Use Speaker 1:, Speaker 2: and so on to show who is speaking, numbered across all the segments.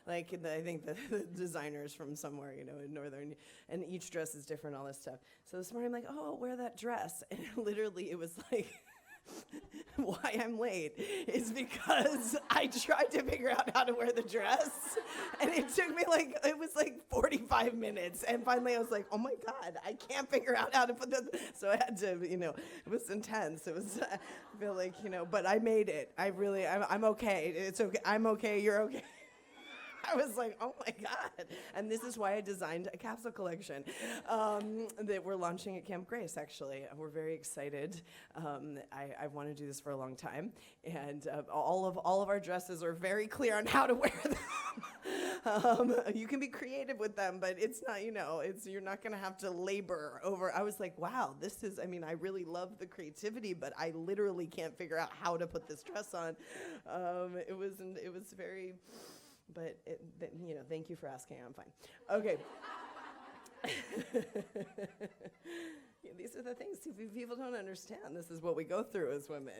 Speaker 1: Like I think the designers from somewhere, in northern, and each dress is different, all this stuff. So this morning I'm like, oh, I'll wear that dress, and literally it was like. Why I'm late is because I tried to figure out how to wear the dress, and it took me it was like 45 minutes, and finally I was like, oh my God, I can't figure out how to put this, so I had to, it was intense. It was, I feel like, but I made it. I'm okay. It's okay. I'm okay. You're okay. I was like, oh my God. And this is why I designed a capsule collection that we're launching at Camp Grace, actually. We're very excited. I want to do this for a long time. And all of our dresses are very clear on how to wear them. You can be creative with them, but it's not, you're not going to have to labor over. I was like, wow, I really love the creativity, but I literally can't figure out how to put this dress on. It was very... But, thank you for asking. I'm fine. Okay. These are the things people don't understand. This is what we go through as women,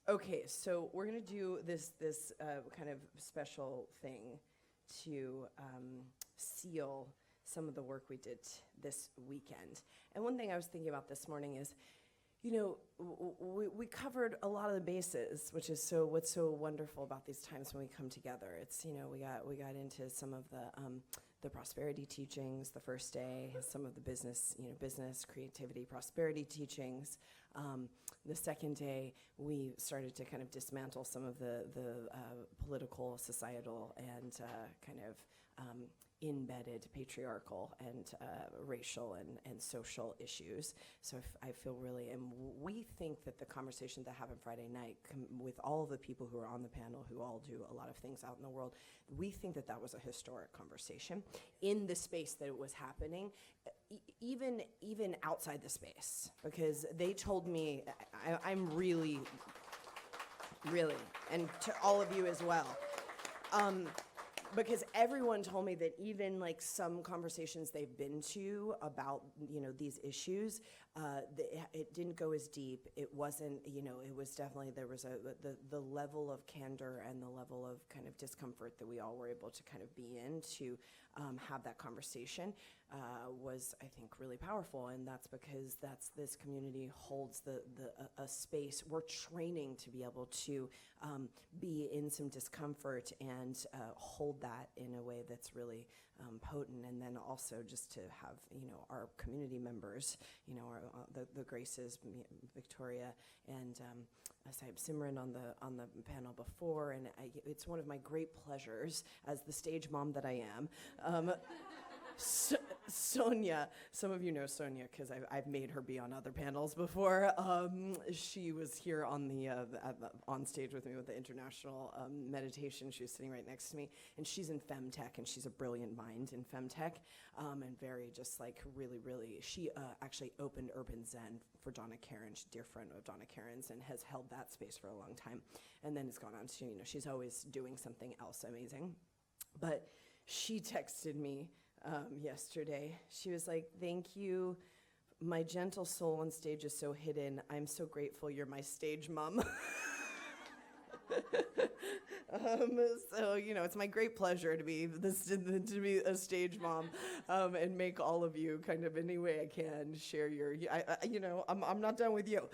Speaker 1: Okay, so we're going to do this kind of special thing to seal some of the work we did this weekend. And one thing I was thinking about this morning is, we covered a lot of the bases, which is what's so wonderful about these times when we come together. It's, we got into some of the prosperity teachings the first day, some of the business creativity, prosperity teachings. The second day, we started to kind of dismantle some of the political, societal, and kind of embedded patriarchal and racial and social issues. So I feel really, and we think that the conversation that happened Friday night with all of the people who are on the panel who all do a lot of things out in the world, we think that was a historic conversation in the space that it was happening, even outside the space, because they told me, I'm really, and to all of you as well, because everyone told me that even some conversations they've been to about these issues, it didn't go as deep. It wasn't, it was definitely, there was the level of candor and the level of kind of discomfort that we all were able to kind of be in to have that conversation was, I think, really powerful. And that's because this community holds a space. We're training to be able to be in some discomfort and hold that in a way that's really potent. And then also just to have, our community members, the Graces, Victoria, and Saib Simran on the panel before, and it's one of my great pleasures as the stage mom that I am. Sonia, some of you know Sonia because I've made her be on other panels before. She was here on on stage with me with the international meditation. She was sitting right next to me, and she's in femtech, and she's a brilliant mind in femtech, and very just really. She actually opened Urban Zen for Donna Karen. She's a dear friend of Donna Karen's, and has held that space for a long time, and then has gone on to she's always doing something else amazing, but she texted me. Yesterday, she was like, "Thank you. My gentle soul on stage is so hidden. I'm so grateful you're my stage mom." So it's my great pleasure to be a stage mom, and make all of you kind of any way I can share your. I'm not done with you.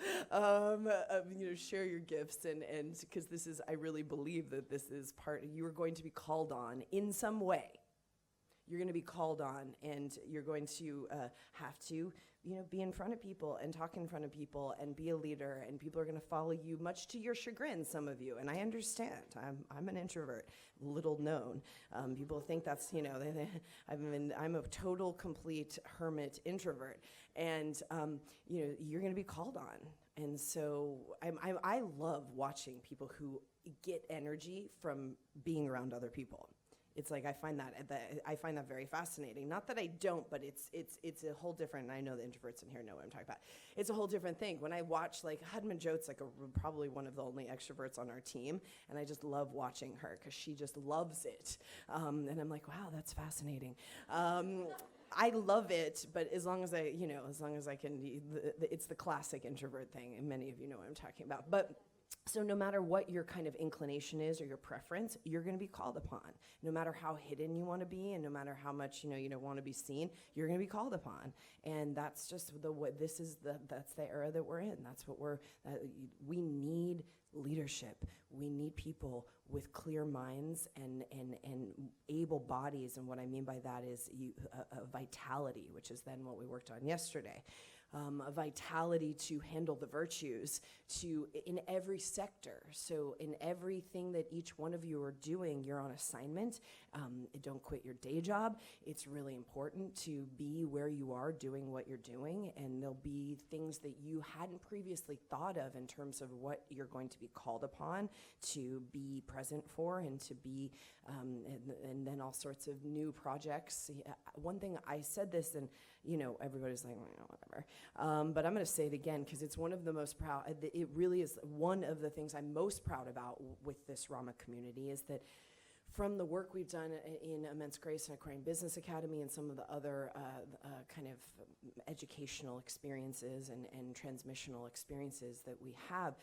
Speaker 1: Share your gifts and because I really believe that this is part. You are going to be called on in some way. You're going to be called on, and you're going to have to, be in front of people and talk in front of people and be a leader, and people are going to follow you, much to your chagrin, some of you. And I understand. I'm an introvert, little known. People think that's, I'm a total, complete hermit introvert, and you're going to be called on. And so I love watching people who get energy from being around other people. It's like I find that very fascinating. Not that I don't, but it's a whole different. And I know the introverts in here know what I'm talking about. It's a whole different thing. When I watch Hudman Jote's probably one of the only extroverts on our team, and I just love watching her because she just loves it. And I'm like, wow, that's fascinating. I love it, but as long as I can, it's the classic introvert thing, and many of you know what I'm talking about. But So no matter what your kind of inclination is or your preference, you're going to be called upon. No matter how hidden you want to be, and no matter how much you don't want to be seen, you're going to be called upon. And that's just that's the era that we're in. That's what we need leadership. We need people with clear minds and able bodies. And what I mean by that is a vitality, which is then what we worked on yesterday. A vitality to handle the virtues in every sector. So in everything that each one of you are doing, you're on assignment. Don't quit your day job. It's really important to be where you are doing what you're doing, and there'll be things that you hadn't previously thought of in terms of what you're going to be called upon to be present for, and to be, and then all sorts of new projects. One thing, I said this, and everybody's like, whatever. But I'm going to say it again because it's one of the most proud, it really is one of the things I'm most proud about with this Rama community, is that from the work we've done in Immense Grace and Aquarian Business Academy and some of the other kind of educational experiences and transmissional experiences that we have,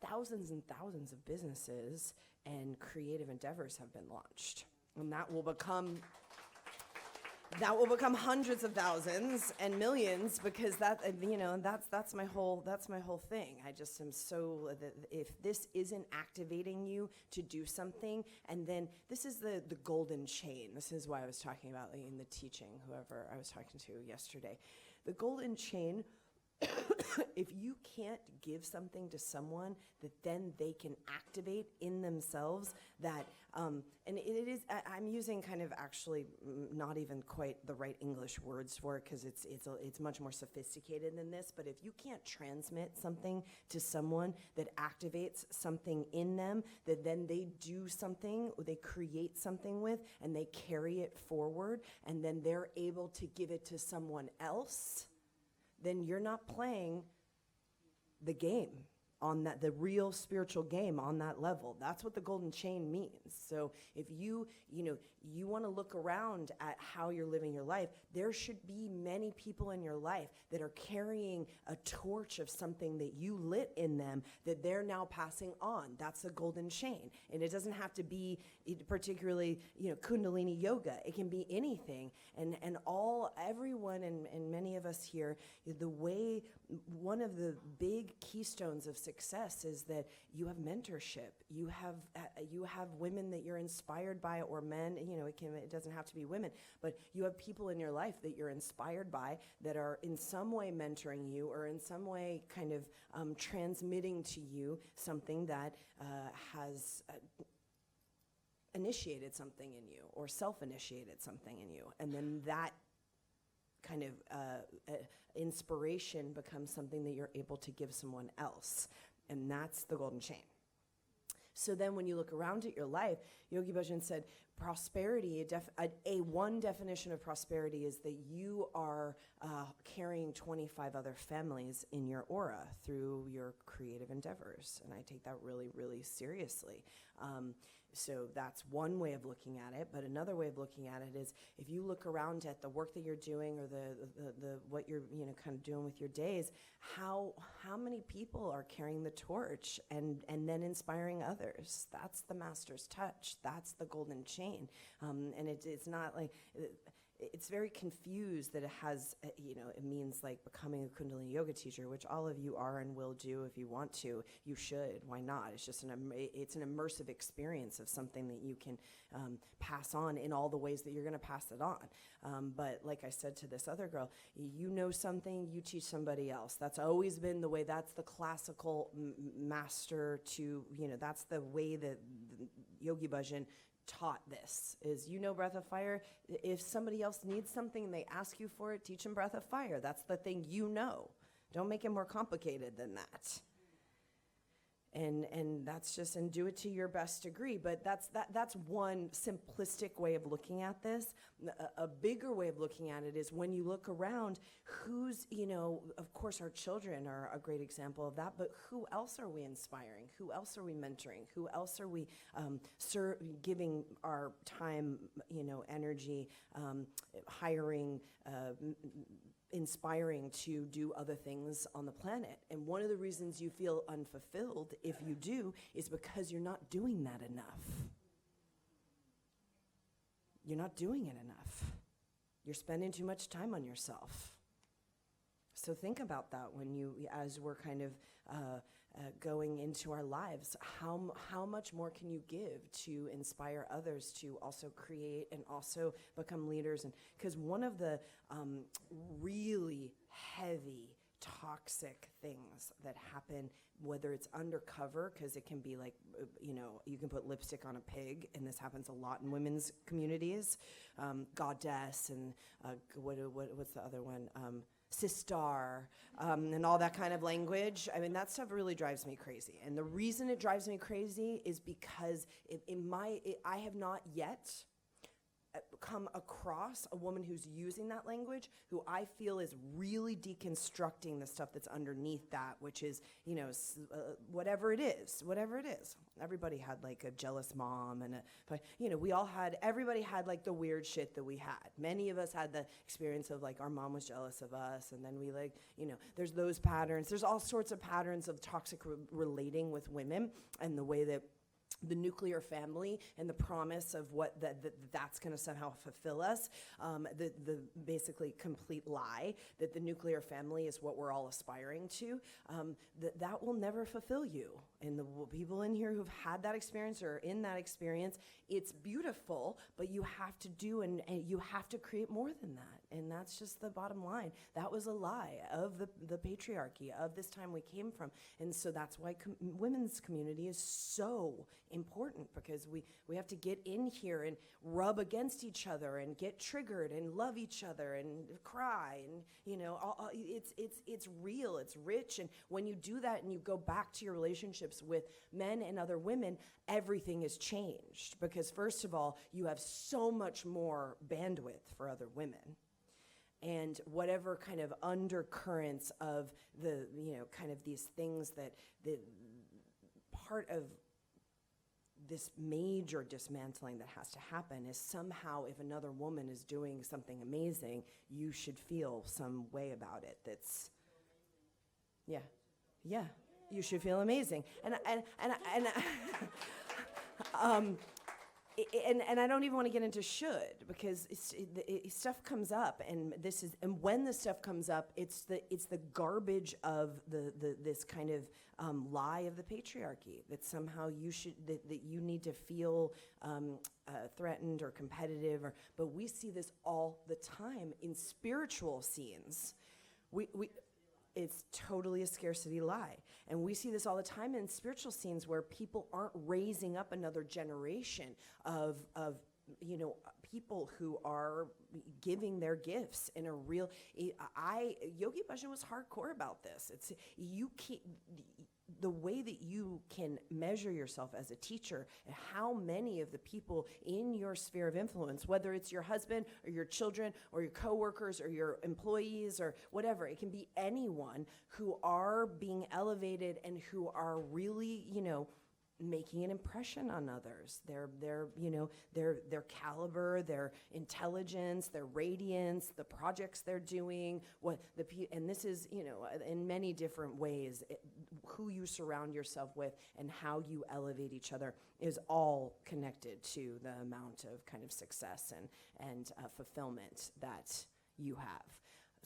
Speaker 1: thousands and thousands of businesses and creative endeavors have been launched. And that will become hundreds of thousands and millions, because that's my whole thing. I just am so that if this isn't activating you to do something, and then this is the golden chain. This is why I was talking about in the teaching, whoever I was talking to yesterday. The golden chain, if you can't give something to someone that then they can activate in themselves, that and it is, I'm using kind of actually not even quite the right English words for it, because it's much more sophisticated than this. But if you can't transmit something to someone that activates something in them, that then they do something, or they create something with, and they carry it forward, and then they're able to give it to someone else, then you're not playing the game on that, the real spiritual game on that level. That's what the golden chain means. So if you want to look around at how you're living your life, there should be many people in your life that are carrying a torch of something that you lit in them that they're now passing on. That's the golden chain. And it doesn't have to be particularly, Kundalini yoga. It can be anything. And everyone and many of us here, one of the big keystones of success is that you have mentorship. You have women that you're inspired by, or men. It doesn't have to be women, but you have people in your life that you're inspired by that are in some way mentoring you, or in some way kind of transmitting to you something that has initiated something in you, or self-initiated something in you, and then that kind of inspiration becomes something that you're able to give someone else. And that's the golden chain. So then when you look around at your life, Yogi Bhajan said, prosperity, one definition of prosperity is that you are carrying 25 other families in your aura through your creative endeavors. And I take that really, really seriously. So that's one way of looking at it. But another way of looking at it is, if you look around at the work that you're doing, or the what you're kind of doing with your days, how many people are carrying the torch and then inspiring others? That's the master's touch. That's the golden chain. And it's not like it's very confused that it has, it means like becoming a Kundalini yoga teacher, which all of you are and will do if you want to. You should. Why not? It's just it's an immersive experience of something that you can pass on in all the ways that you're going to pass it on. But like I said to this other girl, you know something, you teach somebody else. That's always been the way. That's the classical master to, that's the way that Yogi Bhajan taught this, is breath of fire. If somebody else needs something and they ask you for it, teach them breath of fire. That's the thing Don't make it more complicated than that. And that's just, and do it to your best degree. But that's one simplistic way of looking at this. A bigger way of looking at it is, when you look around, who's, of course our children are a great example of that, but who else are we inspiring? Who else are we mentoring? Who else are we giving our time, energy, hiring, inspiring to do other things on the planet. And one of the reasons you feel unfulfilled, if you do, is because you're not doing that enough. You're not doing it enough. You're spending too much time on yourself. So think about that when you, as we're kind of going into our lives, how much more can you give to inspire others to also create and also become leaders? And because one of the really heavy, toxic things that happen, whether it's undercover, because it can be like, you can put lipstick on a pig, and this happens a lot in women's communities, goddess, and what's the other one? Sister, and all that kind of language. I mean, that stuff really drives me crazy. And the reason it drives me crazy is because I have not yet come across a woman who's using that language who I feel is really deconstructing the stuff that's underneath that, which is, whatever it is. Everybody had like a jealous mom but everybody had like the weird shit that we had. Many of us had the experience of like our mom was jealous of us, and then we there's those patterns. There's all sorts of patterns of toxic relating with women, and the way that the nuclear family and the promise of what that's going to somehow fulfill us, the basically complete lie that the nuclear family is what we're all aspiring to, that will never fulfill you. And the people in here who've had that experience or are in that experience, it's beautiful, but you have to do and you have to create more than that. And that's just the bottom line. That was a lie of the patriarchy of this time we came from. And so that's why women's community is so important, because we have to get in here and rub against each other and get triggered and love each other and cry, and it's real, it's rich. And when you do that and you go back to your relationships with men and other women, everything is changed, because first of all, you have so much more bandwidth for other women. And whatever kind of undercurrents of the, kind of these things that part of this major dismantling that has to happen is somehow, if another woman is doing something amazing, you should feel some way about it. That's, yeah, you should feel amazing. And I don't even want to get into should, because stuff comes up, and when the stuff comes up, it's the garbage of this kind of lie of the patriarchy, that somehow that you need to feel threatened or competitive, but we see this all the time in spiritual scenes. It's totally a scarcity lie. And we see this all the time in spiritual scenes where people aren't raising up another generation of people who are giving their gifts in a real. Yogi Bhajan was hardcore about this. The way that you can measure yourself as a teacher, and how many of the people in your sphere of influence, whether it's your husband or your children or your coworkers or your employees or whatever, it can be anyone who are being elevated and who are really, making an impression on others. Their caliber, their intelligence, their radiance, the projects they're doing, and this is, in many different ways, who you surround yourself with and how you elevate each other is all connected to the amount of kind of success and fulfillment that you have.